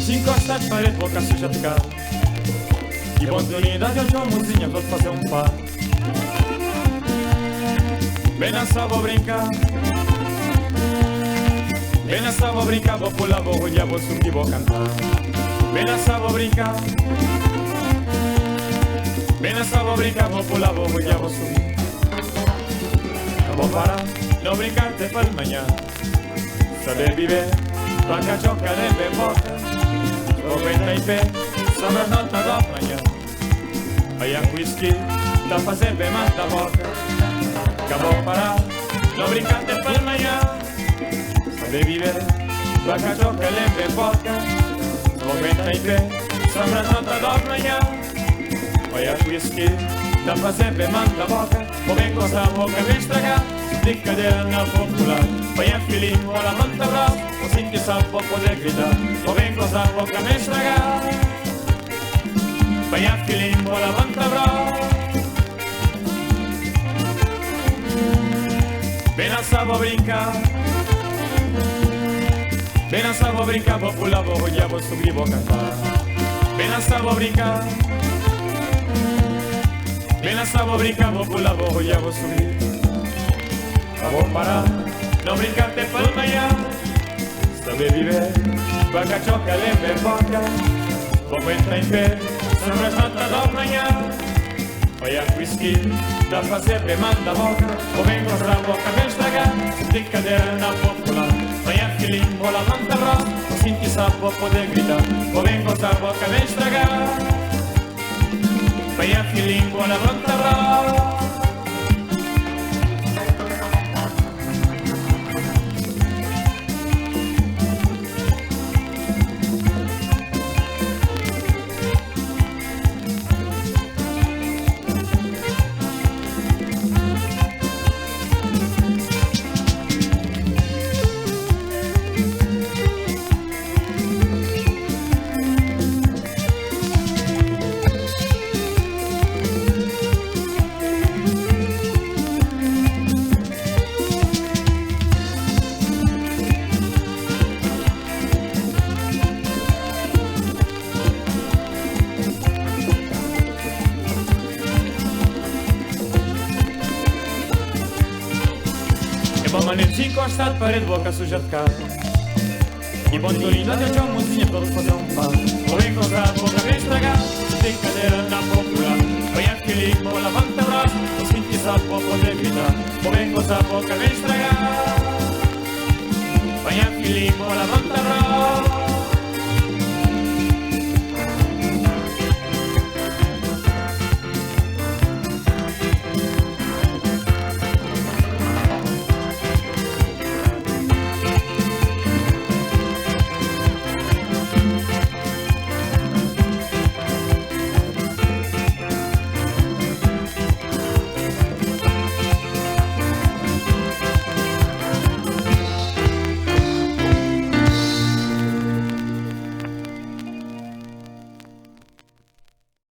encostas, parede, boca suja de carro. E oportunidade hoje uma mozinha pra fazer um par. Vem nessa, vou brincar. Vem nessa, vou brincar, vou pular, vou rodear, vou subir, vou cantar. Vem nessa, vou brincar. Vem nessa, vou brincar, vou pular, vou rodear, vou subir. Não vou parar, não brincar até para amanhã. Saber viver, pra cachocar em bem boca. Vou aguentar em pé, sobre as notas da manhã. Aí a whisky, tá fazendo bem mais da boca. Acabou parar, não brincar até para amanhã. Saber viver, pra cachocar em bem boca. Vou aguentar em pé, sobre as notas da manhã. Aí a whisky, tá fazendo bem mais da boca. Vou bem coçar a boca, vem estragar. Brincadeira na popular. Põe a filhinho, olha a manta brava. Assim que sabe, vou poder gritar. Vou bem coçar a boca, vem estragar. Põe a filhinho, olha a manta brava. Vem nessa, vou brincar. Vem nessa, vou brincar. Vou pular, vou rodear, vou subir, vou cantar. Vem nessa, vou brincar. Vem nessa, vou brincar. Vou pular, vou rodear, vou subir. Vou parar, não brincar até para amanhã. Saber viver, pra cachoca, lembra em boca. Vou aguentar em pé, sobre as notas da manhã. Olha a whisky, dá pra fazer bem manda a boca. Vou bem mostrar a boca, vem estragar. Brincadeira na popular. Olha a filhinho, olha a manta brava. Assim que sabe, vou poder gritar. Vou bem mostrar a boca, vem estragar. Olha a filhinho, olha a manta brava. Manezinho encostado, parede, boca suja de carro. E oportunidade hoje uma mozinha pra fazer um par. Vou encontrar a boca bem estragar. Brincadeira na popular. Põe a filhinha, vou levanta o braço. Assim que sabe, vou poder gritar. Vou encontrar a boca bem estragar. Põe a filhinha,